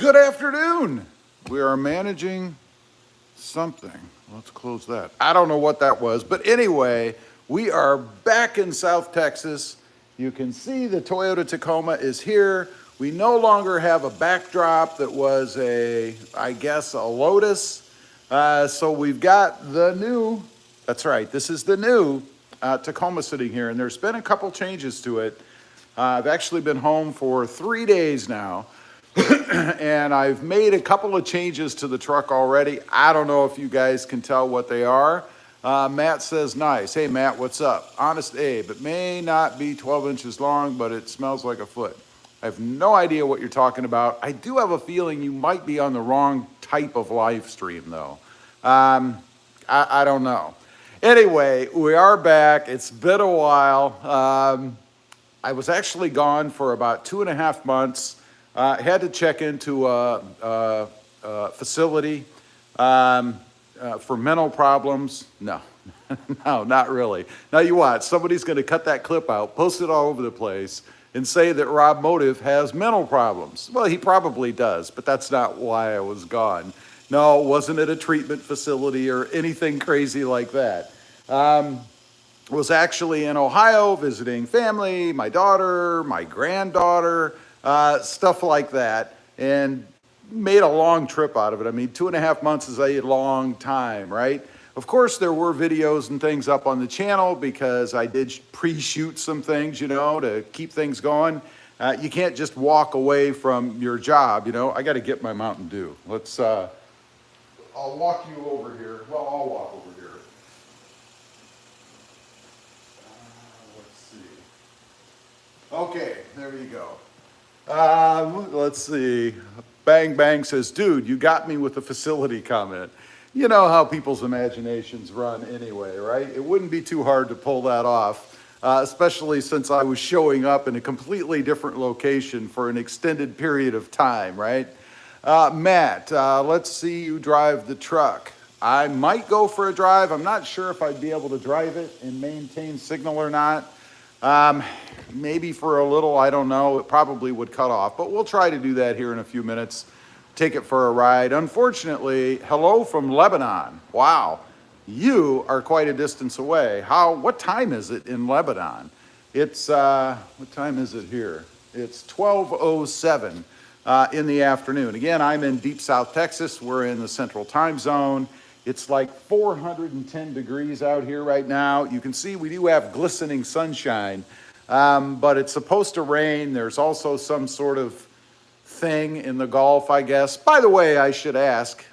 Good afternoon. We are managing something. Let's close that. I don't know what that was, but anyway, we are back in South Texas. You can see the Toyota Tacoma is here. We no longer have a backdrop that was I guess, a Lotus. So we've got the new, that's right, this is the new Tacoma sitting here, and there's been a couple changes to it. I've actually been home for 3 days now. And I've made a couple of changes to the truck already. I don't know if you guys can tell what they are. Matt says, nice. Hey, Matt, what's up? Honest Abe, it may not be 12 inches long, but it smells like a foot. I have no idea what you're talking about. I do have a feeling you might be on the wrong type of live stream, though. I don't know. Anyway, we are back. It's been a while. I was actually gone for about 2.5 months. Had to check into a facility for mental problems. No, no, not really. Now you watch, somebody's going to cut that clip out, post it all over the place, and say that RobMotive has mental problems. Well, he probably does, but that's not why I was gone. No, wasn't at a treatment facility or anything crazy like that. Was actually in Ohio visiting family, my daughter, my granddaughter, stuff like that, and made a long trip out of it. I mean, 2.5 months is a long time, right? Of course, there were videos and things up on the channel because I did pre-shoot some things, you know, to keep things going. You can't just walk away from your job, you know. I got to get my Mountain Dew. Let's, I'll walk you over here. Well, I'll walk over here. Let's see. Okay, there you go. Let's see. Bang Bang says, dude, you got me with the facility comment. You know how people's imaginations run anyway, right? It wouldn't be too hard to pull that off, especially since I was showing up in a completely different location for an extended period of time, right? Matt, let's see you drive the truck. I might go for a drive. I'm not sure if I'd be able to drive it and maintain signal or not. Maybe for a little, I don't know, it probably would cut off, but we'll try to do that here in a few minutes. Take it for a ride. Unfortunately, hello from Lebanon. Wow, you are quite a distance away. What time is it in Lebanon? It's, what time is it here? It's 12:07 in the afternoon. Again, I'm in deep South Texas. We're in the central time zone. It's like 410 degrees out here right now. You can see we do have glistening sunshine, but it's supposed to rain. There's also some sort of thing in the Gulf, I guess. By the way, I should ask,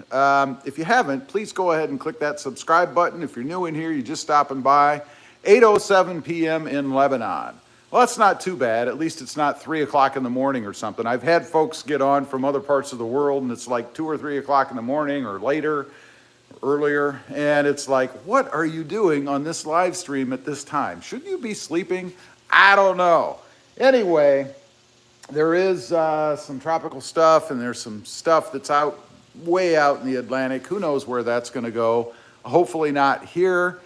if you haven't, please go ahead and click that subscribe button. If you're new in here, you're just stopping by. 8:07 p.m. in Lebanon. Well, that's not too bad. At least it's not 3 o'clock in the morning or something. I've had folks get on from other parts of the world, and it's like 2 or 3 o'clock in the morning or later. Earlier, and it's like, what are you doing on this live stream at this time? Shouldn't you be sleeping? I don't know. Anyway, there is some tropical stuff, and there's some stuff that's way out in the Atlantic. Who knows where that's going to go? Hopefully not here.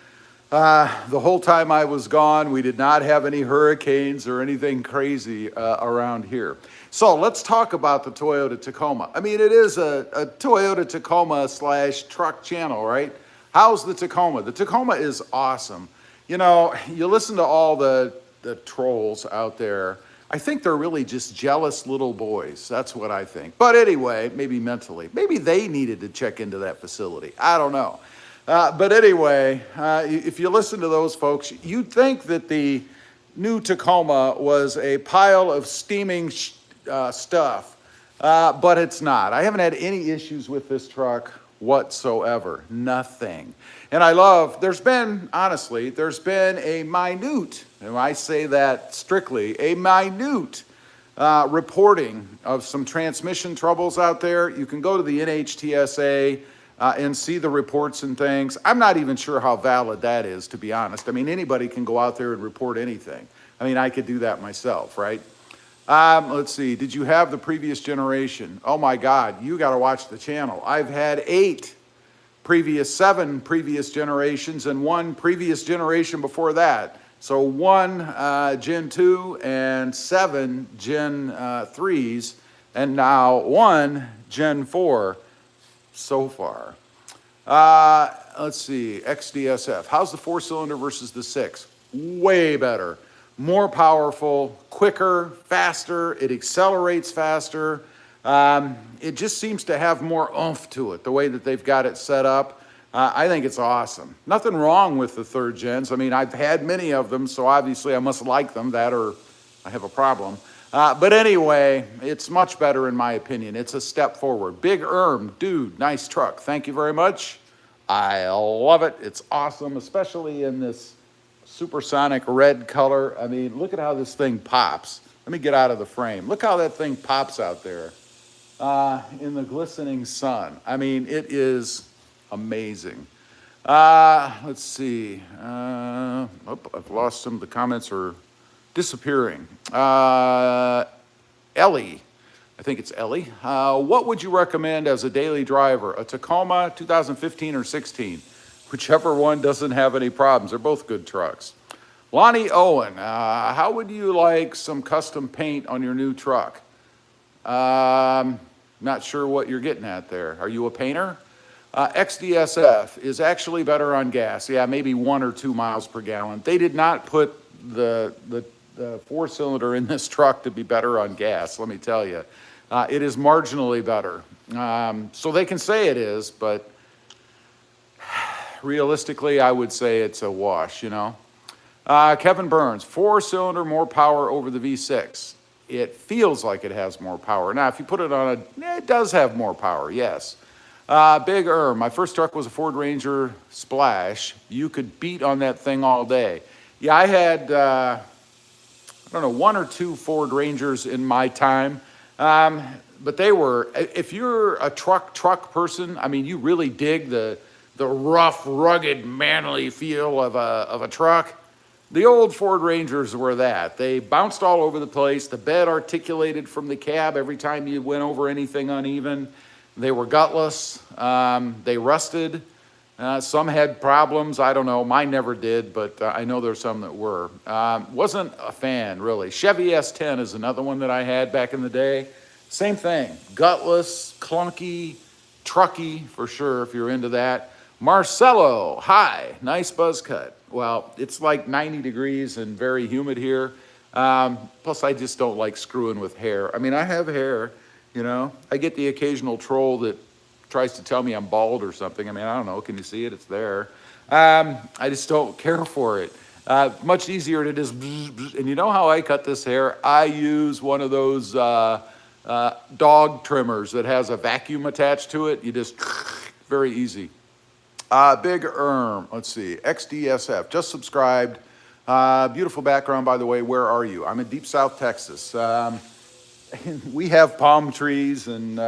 The whole time I was gone, we did not have any hurricanes or anything crazy around here. So let's talk about the Toyota Tacoma. I mean, it is a Toyota Tacoma / truck channel, right? How's the Tacoma? The Tacoma is awesome. You know, you listen to all the trolls out there. I think they're really just jealous little boys. That's what I think. But anyway, maybe mentally. Maybe they needed to check into that facility. I don't know. But anyway, if you listen to those folks, you'd think that the new Tacoma was a pile of steaming stuff, but it's not. I haven't had any issues with this truck whatsoever. Nothing. And there's been a minute, and I say that strictly, a minute reporting of some transmission troubles out there. You can go to the NHTSA and see the reports and things. I'm not even sure how valid that is, to be honest. I mean, anybody can go out there and report anything. I mean, I could do that myself, right? Let's see. Did you have the previous generation? Oh my God, you got to watch the channel. I've had 7 previous generations and 1 previous generation before that. So 1 Gen 2 and 7 Gen 3s and now one Gen 4 so far. Let's see, XDSF. How's the 4-cylinder versus the 6? Way better. More powerful, quicker, faster. It accelerates faster. It just seems to have more oomph to it, the way that they've got it set up. I think it's awesome. Nothing wrong with the 3rd gens. I mean, I've had many of them, so obviously I must like them, that or I have a problem. But anyway, it's much better in my opinion. It's a step forward. Big dude, nice truck. Thank you very much. I love it. It's awesome, especially in this supersonic red color. I mean, look at how this thing pops. Let me get out of the frame. Look how that thing pops out there in the glistening sun. I mean, it is amazing. Let's see. I've lost some of the comments are disappearing. Ellie. I think it's Ellie. What would you recommend as a daily driver? A Tacoma 2015 or 16? Whichever one doesn't have any problems. They're both good trucks. Lonnie Owen, how would you like some custom paint on your new truck? Not sure what you're getting at there. Are you a painter? XDSF is actually better on gas. Yeah, maybe 1 or 2 miles per gallon. They did not put the 4-cylinder in this truck to be better on gas, let me tell you. It is marginally better. So they can say it is, but realistically, I would say it's a wash, you know. Kevin Burns, 4-cylinder, more power over the V6. It feels like it has more power. Now, if you put it on it does have more power, yes. Big my first truck was a Ford Ranger Splash. You could beat on that thing all day. Yeah, I had, I don't know, 1 or 2 Ford Rangers in my time. But they were, if you're a truck person, I mean, you really dig the rough, rugged, manly feel of a truck. The old Ford Rangers were that. They bounced all over the place. The bed articulated from the cab every time you went over anything uneven. They were gutless. They rusted. Some had problems. I don't know. Mine never did, but I know there's some that were. Wasn't a fan, really. Chevy S10 is another one that I had back in the day. Same thing. Gutless, clunky, trucky for sure if you're into that. Marcelo, hi. Nice buzz cut. Well, it's like 90 degrees and very humid here. Plus, I just don't like screwing with hair. I mean, I have hair, you know. I get the occasional troll that tries to tell me I'm bald or something. I mean, I don't know. Can you see it? It's there. I just don't care for it. Much easier to just, and you know how I cut this hair? I use one of those dog trimmers that has a vacuum attached to it. You just, very easy. Big let's see, XDSF, just subscribed. Beautiful background, by the way. Where are you? I'm in deep South Texas. We have palm trees and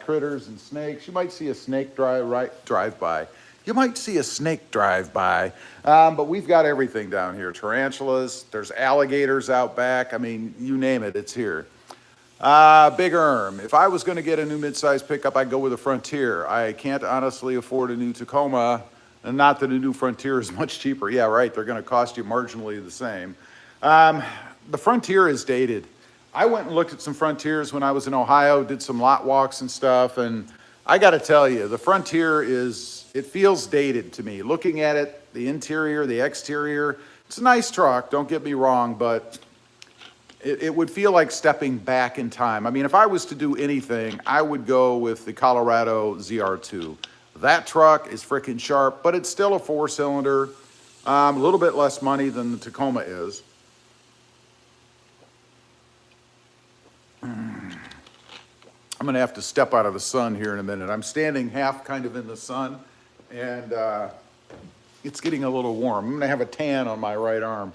critters and snakes. You might see a snake drive by. You might see a snake drive by. But we've got everything down here. Tarantulas, there's alligators out back. I mean, you name it, it's here. Big if I was going to get a new midsize pickup, I'd go with a Frontier. I can't honestly afford a new Tacoma, and not that a new Frontier is much cheaper. Yeah, right, they're going to cost you marginally the same. The Frontier is dated. I went and looked at some Frontiers when I was in Ohio, did some lot walks and stuff, and I got to tell you, the Frontier it feels dated to me. Looking at it, the interior, the exterior, it's a nice truck, don't get me wrong, but it would feel like stepping back in time. I mean, if I was to do anything, I would go with the Colorado ZR2. That truck is freaking sharp, but it's still a 4-cylinder, a little bit less money than the Tacoma is. I'm gonna have to step out of the sun here in a minute. I'm standing half kind of in the sun, and it's getting a little warm. I'm gonna have a tan on my right arm.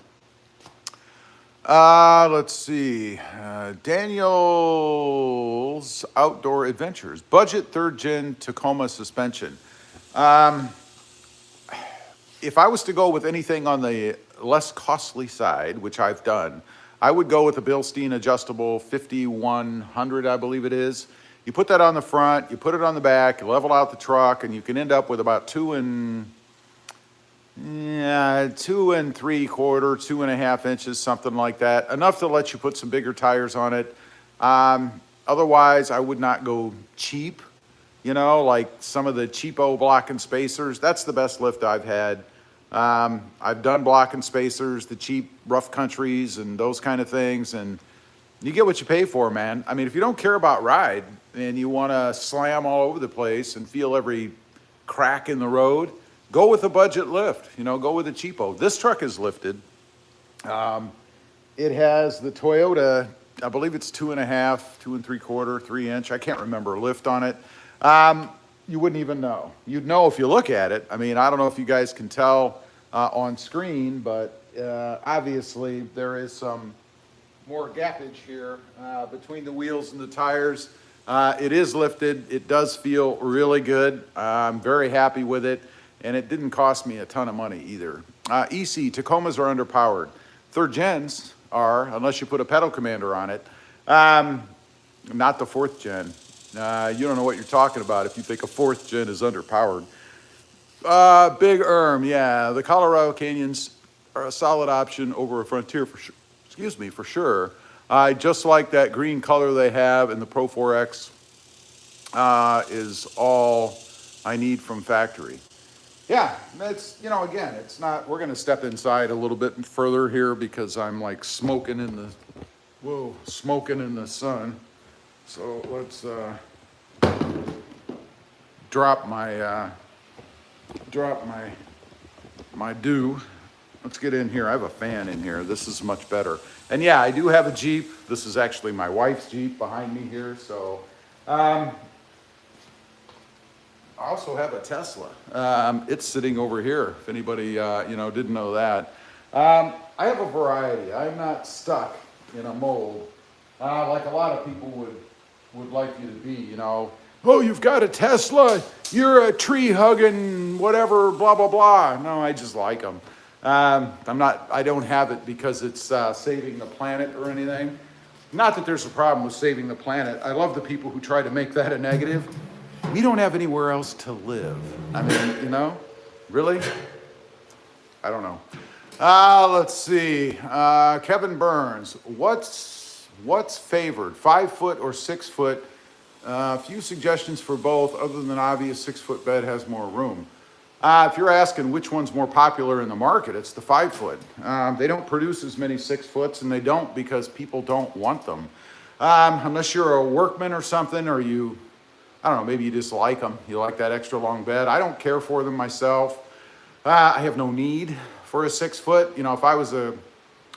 Let's see. Daniel's Outdoor Adventures. Budget 3rd-gen Tacoma suspension. If I was to go with anything on the less costly side, which I've done, I would go with the Bilstein adjustable 5100, I believe it is. You put that on the front, you put it on the back, you level out the truck, and you can end up with about 2 3/4, 2.5 inches, something like that. Enough to let you put some bigger tires on it. A Otherwise, I would not go cheap, you know, like some of the cheapo block and spacers. That's the best lift I've had. I've done block and spacers, the cheap rough countries and those kind of things, and you get what you pay for, man. I mean, if you don't care about ride and you want to slam all over the place and feel every crack in the road, go with a budget lift, you know, go with a cheapo. This truck is lifted. It has the Toyota, I believe it's 2.5, 2 3/4, 3-inch. I can't remember lift on it. You wouldn't even know. You'd know if you look at it. I mean, I don't know if you guys can tell on screen, but obviously there is some more gappage here between the wheels and the tires. It is lifted. It does feel really good. I'm very happy with it, and it didn't cost me a ton of money either. EC, Tacomas are underpowered. Third gens are, unless you put a pedal commander on it. Not the fourth gen. You don't know what you're talking about if you think a fourth gen is underpowered. Big yeah, the Colorado Canyons are a solid option over a Frontier for sure. Excuse me, for sure. I just like that green color they have, and the Pro 4X is all I need from factory. Yeah, it's, you know, again, it's not, we're gonna step inside a little bit further here because I'm like smoking in the sun. So let's drop my dew. Let's get in here. I have a fan in here. This is much better. And yeah, I do have a Jeep. This is actually my wife's Jeep behind me here. So I also have a Tesla. It's sitting over here, if anybody you know, didn't know that. I have a variety. I'm not stuck in a mold like a lot of people would like you to be, you know. Oh, you've got a Tesla, you're a tree hugging, whatever, blah, blah, blah. No, I just like them. I don't have it because it's saving the planet or anything. Not that there's a problem with saving the planet. I love the people who try to make that a negative. We don't have anywhere else to live. I mean, you know, really? I don't know. Let's see. Kevin Burns, what's favored, 5 foot or 6 foot? A few suggestions for both, other than obvious 6 foot bed has more room. If you're asking which one's more popular in the market, it's the 5 foot. They don't produce as many 6 foots, and they don't because people don't want them. Unless you're a workman or something, or you, I don't know, maybe you just like them. You like that extra long bed. I don't care for them myself. I have no need for a 6 foot. You know, if I was a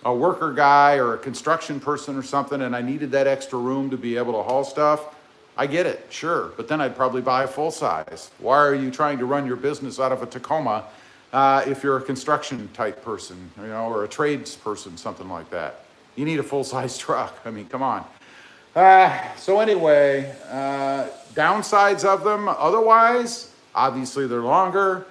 worker guy or a construction person or something and I needed that extra room to be able to haul stuff, I get it, sure, but then I'd probably buy a full size. Why are you trying to run your business out of a Tacoma if you're a construction type person, you know, or a trades person, something like that? You need a full size truck. I mean, come on. So anyway, downsides of them, otherwise, obviously they're longer.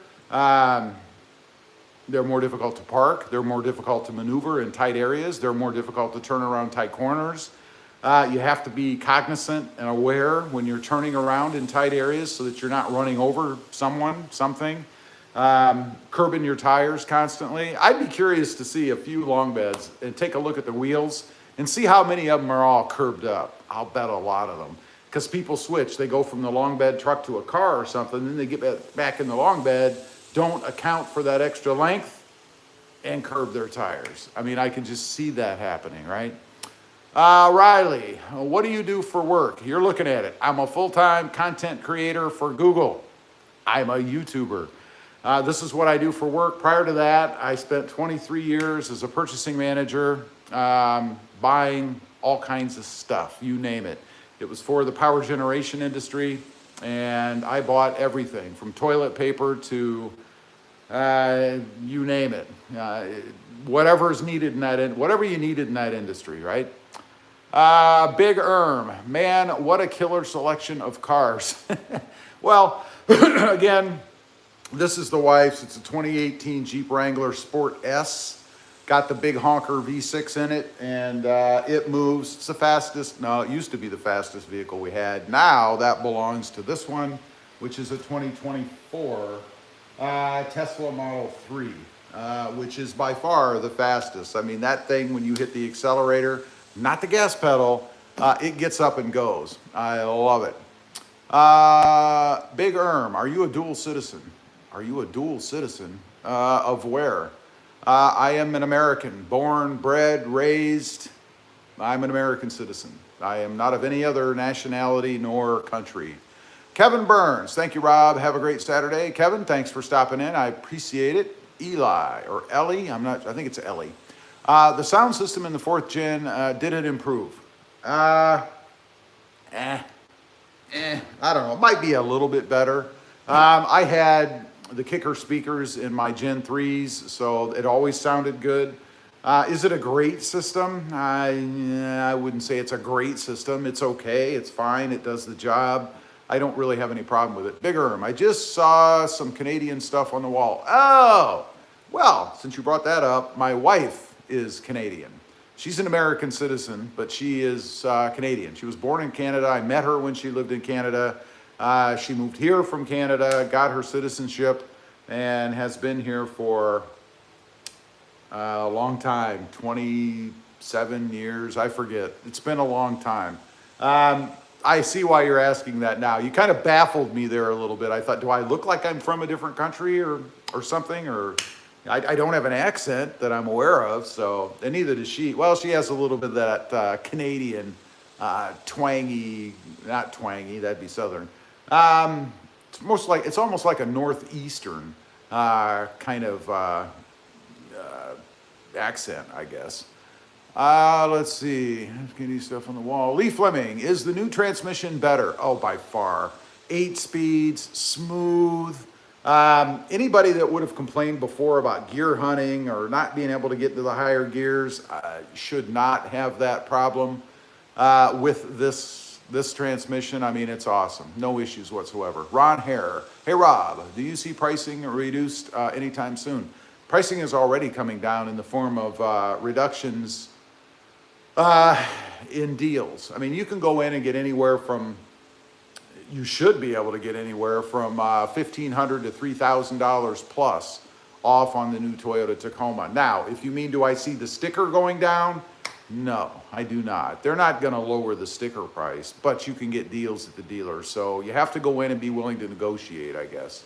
They're more difficult to park. They're more difficult to maneuver in tight areas. They're more difficult to turn around tight corners. You have to be cognizant and aware when you're turning around in tight areas so that you're not running over someone, something, curbing your tires constantly. I'd be curious to see a few long beds and take a look at the wheels and see how many of them are all curbed up. I'll bet a lot of them, because people switch. They go from the long bed truck to a car or something, then they get back in the long bed, don't account for that extra length, and curb their tires. I mean, I can just see that happening, right? Riley, what do you do for work? You're looking at it. I'm a full-time content creator for Google. I'm a YouTuber. This is what I do for work. Prior to that, I spent 23 years as a purchasing manager, buying all kinds of stuff, you name it. It was for the power generation industry, and I bought everything from toilet paper to you name it. Whatever is needed in that, whatever you needed in that industry, right? Big man, what a killer selection of cars. Well, again, this is the wife's. It's a 2018 Jeep Wrangler Sport S. Got the big honker V6 in it, and it moves. It's the fastest, no, it used to be the fastest vehicle we had. Now that belongs to this one, which is a 2024 Tesla Model 3, which is by far the fastest. I mean, that thing, when you hit the accelerator, not the gas pedal, It gets up and goes. I love it. Big Erm, are you a dual citizen? Are you a dual citizen? Of where? I am an American, born, bred, raised. I'm an American citizen. I am not of any other nationality nor country. Kevin Burns, thank you, Rob. Have a great Saturday. Kevin, thanks for stopping in. I appreciate it. Eli, or Ellie, I think it's Ellie. The sound system in the 4th gen, did it improve? I don't know. It might be a little bit better. I had the kicker speakers in my Gen 3s, so it always sounded good. Is it a great system? I wouldn't say it's a great system. It's okay. It's fine. It does the job. I don't really have any problem with it. Big Erm, I just saw some Canadian stuff on the wall. Oh, well, since you brought that up, my wife is Canadian. She's an American citizen, but she is Canadian. She was born in Canada. I met her when she lived in Canada. She moved here from Canada, got her citizenship, and has been here for a long time, 27 years, I forget. It's been a long time. I see why you're asking that now. You kind of baffled me there a little bit. I thought, do I look like I'm from a different country or something? Or I don't have an accent that I'm aware of, so, and neither does she. Well, she has a little bit of that Canadian twangy, not twangy, that'd be Southern. It's almost like a Northeastern kind of accent, I guess. Let's see. Getting stuff on the wall. Lee Fleming, is the new transmission better? Oh, by far. 8 speeds, smooth. Anybody that would have complained before about gear hunting or not being able to get into the higher gears should not have that problem with this transmission. I mean, it's awesome. No issues whatsoever. Ron Hare. Hey, Rob, do you see pricing reduced anytime soon? Pricing is already coming down in the form of reductions in deals. I mean, you can go in and get anywhere from, you should be able to get anywhere from $1,500 to $3,000 plus off on the new Toyota Tacoma. Now, if you mean, do I see the sticker going down? No, I do not. They're not going to lower the sticker price, but you can get deals at the dealer. So you have to go in and be willing to negotiate, I guess.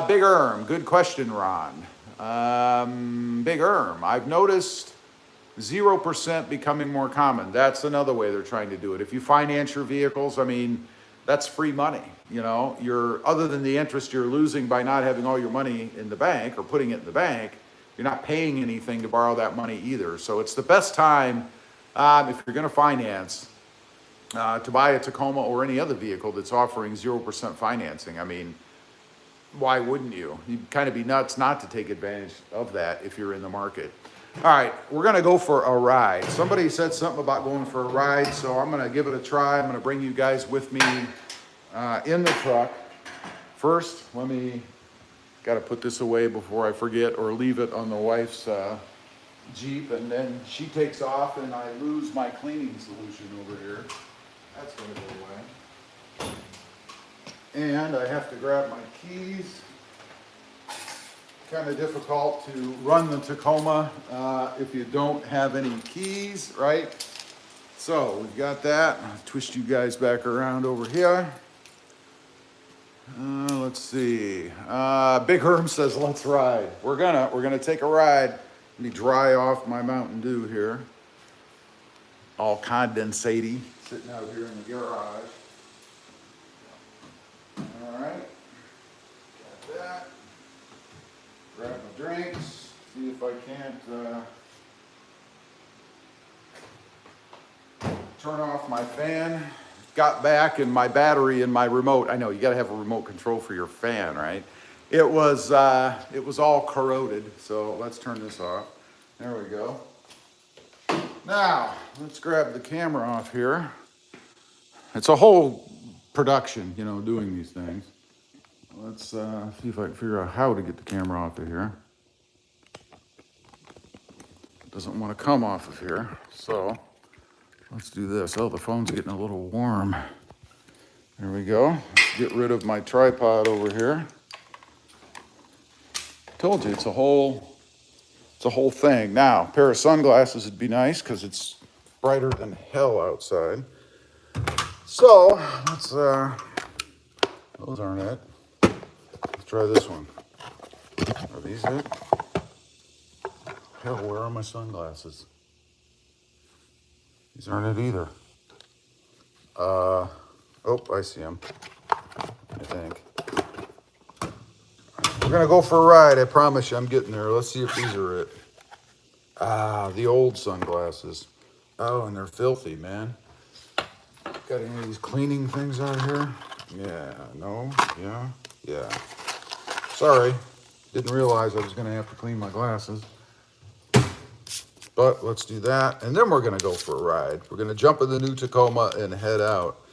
Big Erm, good question, Ron. Big Erm, I've noticed 0% becoming more common. That's another way they're trying to do it. If you finance your vehicles, I mean, that's free money. You know, other than the interest you're losing by not having all your money in the bank or putting it in the bank, you're not paying anything to borrow that money either. So it's the best time, if you're going to finance, to buy a Tacoma or any other vehicle that's offering 0% financing. I mean, why wouldn't you? You'd kind of be nuts not to take advantage of that if you're in the market. All right, we're going to go for a ride. Somebody said something about going for a ride, so I'm going to give it a try. I'm going to bring you guys with me in the truck. First, got to put this away before I forget or leave it on the wife's Jeep, and then she takes off and I lose my cleaning solution over here. That's going to go away. And I have to grab my keys. Kind of difficult to run the Tacoma if you don't have any keys, right? So we've got that. I'll twist you guys back around over here. Let's see. Big Herm says, let's ride. We're gonna take a ride. Let me dry off my Mountain Dew here. All condensatey, sitting out here in the garage. All right, got that. Grab my drinks, see if I can't turn off my fan. Got back and my battery and my remote. I know you got to have a remote control for your fan, right? It was all corroded. So let's turn this off. There we go. Now let's grab the camera off here. It's a whole production, you know, doing these things. Let's see if I can figure out how to get the camera off of here. It doesn't want to come off of here, so let's do this. Oh, the phone's getting a little warm. There we go. Let's get rid of my tripod over here. Told you, it's a whole thing. Now, a pair of sunglasses would be nice because it's brighter than hell outside. So let's, those aren't it. Let's try this one. Are these it? Hell, where are my sunglasses? These aren't it either. Oh, I see them, I think. We're gonna go for a ride, I promise you, I'm getting there. Let's see if these are it. Ah, the old sunglasses. Oh, and they're filthy, man. Got any of these cleaning things out here? Yeah, no, yeah. Sorry, didn't realize I was gonna have to clean my glasses. But let's do that, and then we're gonna go for a ride. We're gonna jump in the new Tacoma and head out.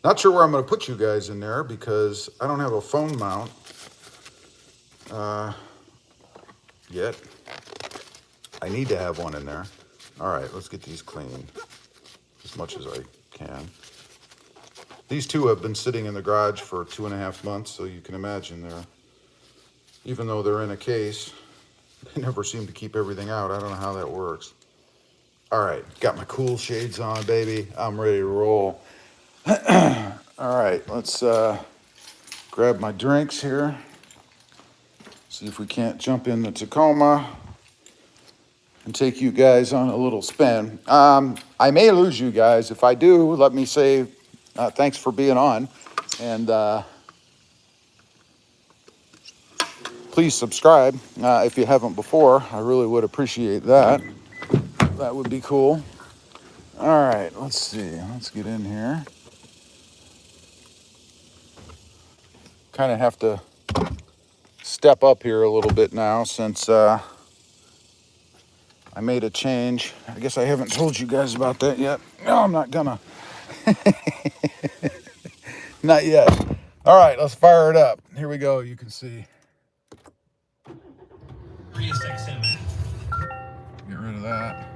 Not sure where I'm gonna put you guys in there because I don't have a phone mount yet. I need to have one in there. All right, let's get these cleaned as much as I can. These two have been sitting in the garage for 2.5 months, so you can imagine even though they're in a case, they never seem to keep everything out. I don't know how that works. All right, got my cool shades on, baby. I'm ready to roll. All right, let's grab my drinks here. See if we can't jump in the Tacoma and take you guys on a little spin. I may lose you guys. If I do, let me say thanks for being on. And please subscribe if you haven't before. I really would appreciate that. That would be cool. All right, let's see. Let's get in here. Kind of have to step up here a little bit now since I made a change. I guess I haven't told you guys about that yet. No, I'm not gonna. Not yet. All right, let's fire it up. Here we go. You can see. Get rid of that.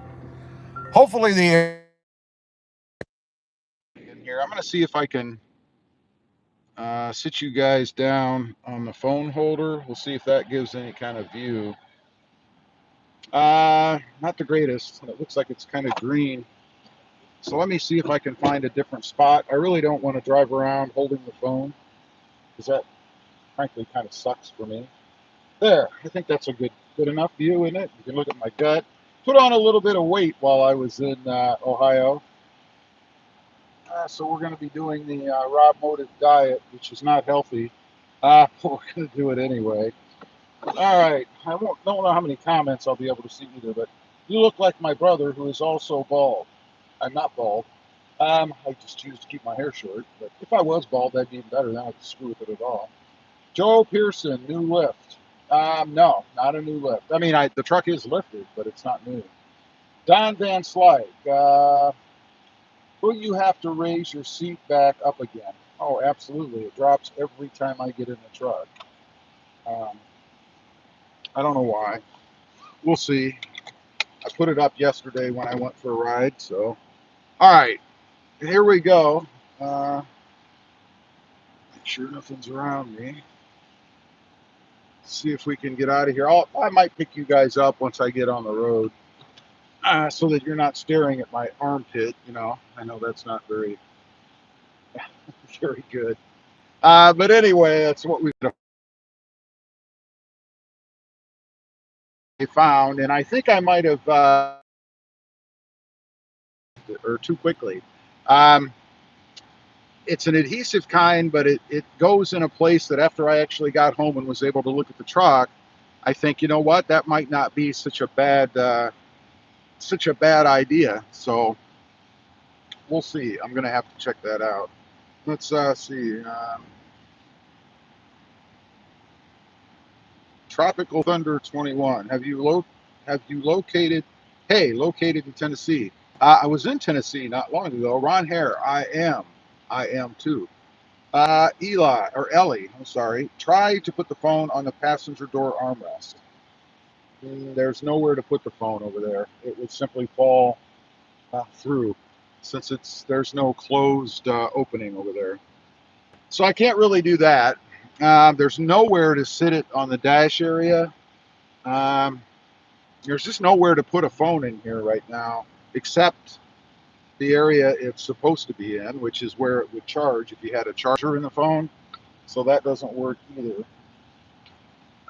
Hopefully the air in here. I'm gonna see if I can sit you guys down on the phone holder. We'll see if that gives any kind of view. Not the greatest. It looks like it's kind of green. So let me see if I can find a different spot. I really don't want to drive around holding the phone because that frankly kind of sucks for me. There, I think that's a good enough view, isn't it? You can look at my gut. Put on a little bit of weight while I was in Ohio. So we're going to be doing the RobMotive diet, which is not healthy. But we're going to do it anyway. All right. I don't know how many comments I'll be able to see either, but you look like my brother, who is also bald. I'm not bald. I just choose to keep my hair short. But if I was bald, that'd be even better. Then I could screw with it at all. Joe Pearson, new lift. No, not a new lift. I mean, the truck is lifted, but it's not new. Don Van Slyke. Will you have to raise your seat back up again? Oh, absolutely. It drops every time I get in the truck. I don't know why. We'll see. I put it up yesterday when I went for a ride, so. All right, here we go. Make sure nothing's around me. See if we can get out of here. I might pick you guys up once I get on the road so that you're not staring at my armpit. I know that's not very, very good. But anyway, that's what we found. And I think I might have, or too quickly. It's an adhesive kind, but it goes in a place that after I actually got home and was able to look at the truck, I think, you know what, that might not be such a bad idea. So we'll see. I'm going to have to check that out. Let's see. Tropical Thunder 21. Have you located? Hey, located in Tennessee. I was in Tennessee not long ago. Ron Hare, I am too. Ellie, I'm sorry. Try to put the phone on the passenger door armrest. There's nowhere to put the phone over there. It would simply fall through since there's no closed opening over there. So I can't really do that. There's nowhere to sit it on the dash area. There's just nowhere to put a phone in here right now, except the area it's supposed to be in, which is where it would charge if you had a charger in the phone. So that doesn't work either.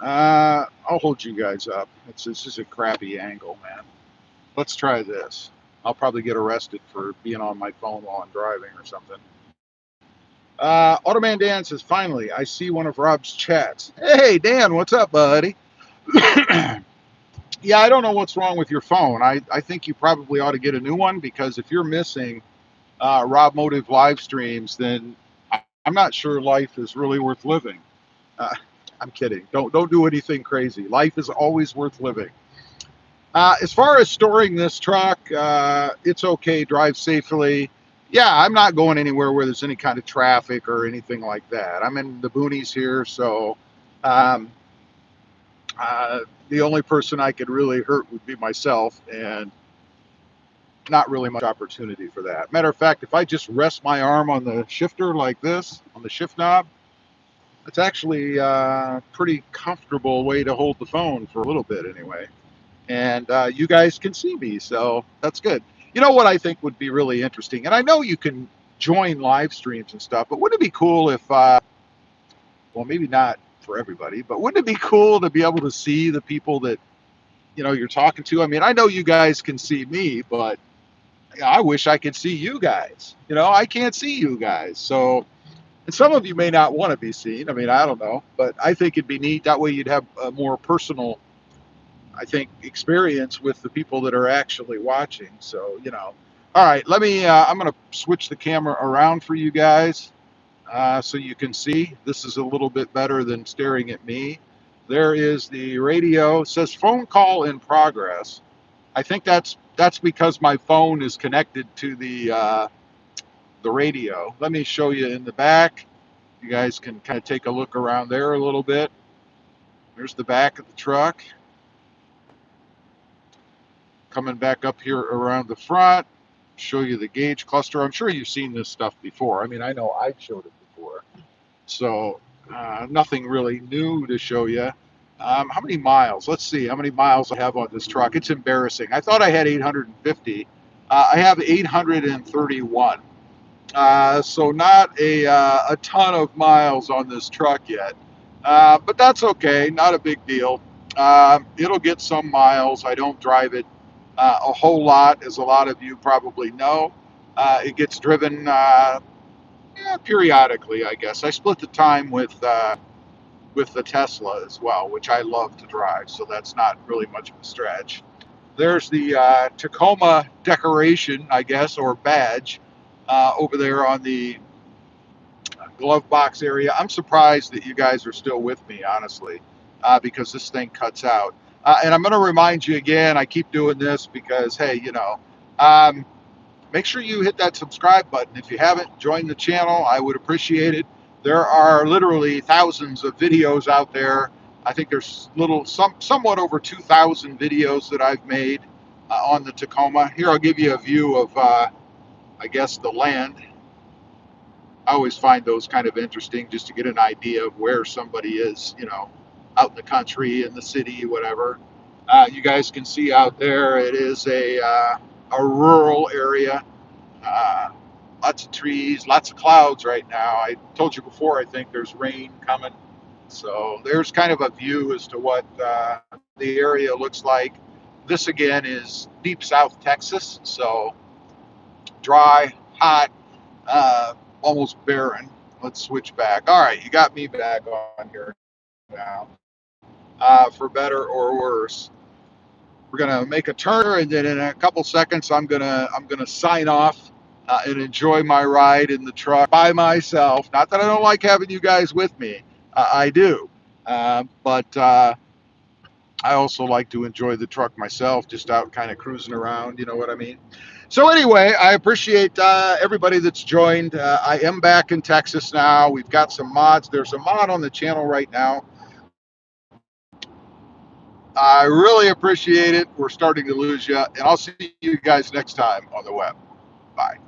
I'll hold you guys up. It's just a crappy angle, man. Let's try this. I'll probably get arrested for being on my phone while I'm driving or something. Automan Dan says, finally, I see one of Rob's chats. Hey, Dan, what's up, buddy? Yeah, I don't know what's wrong with your phone. I think you probably ought to get a new one, because if you're missing RobMotive live streams, then I'm not sure life is really worth living. I'm kidding. Don't do anything crazy. Life is always worth living. As far as storing this truck, it's okay. Drive safely. Yeah, I'm not going anywhere where there's any kind of traffic or anything like that. I'm in the boonies here, so um, the only person I could really hurt would be myself, and not really much opportunity for that. Matter of fact, if I just rest my arm on the shifter like this, on the shift knob, it's actually a pretty comfortable way to hold the phone for a little bit anyway. And you guys can see me, so that's good. You know what I think would be really interesting, and I know you can join live streams and stuff, but wouldn't it be cool if, well, maybe not for everybody, but wouldn't it be cool to be able to see the people that, you know, you're talking to? I mean, I know you guys can see me, but I wish I could see you guys. You know, I can't see you guys. So, and some of you may not want to be seen. I mean, I don't know, but I think it'd be neat. That way you'd have a more personal, I think, experience with the people that are actually watching. So, you know, all right, let me, I'm going to switch the camera around for you guys so you can see. This is a little bit better than staring at me. There is the radio. It says phone call in progress. I think that's because my phone is connected to the radio. Let me show you in the back. You guys can kind of take a look around there a little bit. There's the back of the truck. Coming back up here around the front, show you the gauge cluster. I'm sure you've seen this stuff before. I mean, I know I've showed it before. So nothing really new to show you. How many miles? Let's see how many miles I have on this truck. It's embarrassing. I thought I had 850. I have 831. So not a ton of miles on this truck yet. But that's okay. Not a big deal. It'll get some miles. I don't drive it a whole lot, as a lot of you probably know. It gets driven periodically, I guess. I split the time with the Tesla as well, which I love to drive, so that's not really much of a stretch. There's the Tacoma decoration, I guess, or badge over there on the glove box area. I'm surprised that you guys are still with me, honestly, because this thing cuts out. And I'm going to remind you again, I keep doing this because, hey, you know, make sure you hit that subscribe button. If you haven't joined the channel, I would appreciate it. There are literally thousands of videos out there. I think there's somewhat over 2,000 videos that I've made on the Tacoma. Here, I'll give you a view of, I guess, the land. I always find those kind of interesting, just to get an idea of where somebody is, you know, out in the country, in the city, whatever. You guys can see out there, it is a rural area. Lots of trees, lots of clouds right now. I told you before, I think there's rain coming. So there's kind of a view as to what the area looks like. This again is deep South Texas, so dry, hot, almost barren. Let's switch back. All right, you got me back on here now. For better or worse, we're gonna make a turn, and then in a couple seconds, I'm gonna sign off and enjoy my ride in the truck by myself. Not that I don't like having you guys with me, I do, but I also like to enjoy the truck myself, just out kind of cruising around. You know what I mean? So anyway, I appreciate everybody that's joined. I am back in Texas now. We've got some mods. There's a mod on the channel right now. I really appreciate it. We're starting to lose you, and I'll see you guys next time on the web. Bye.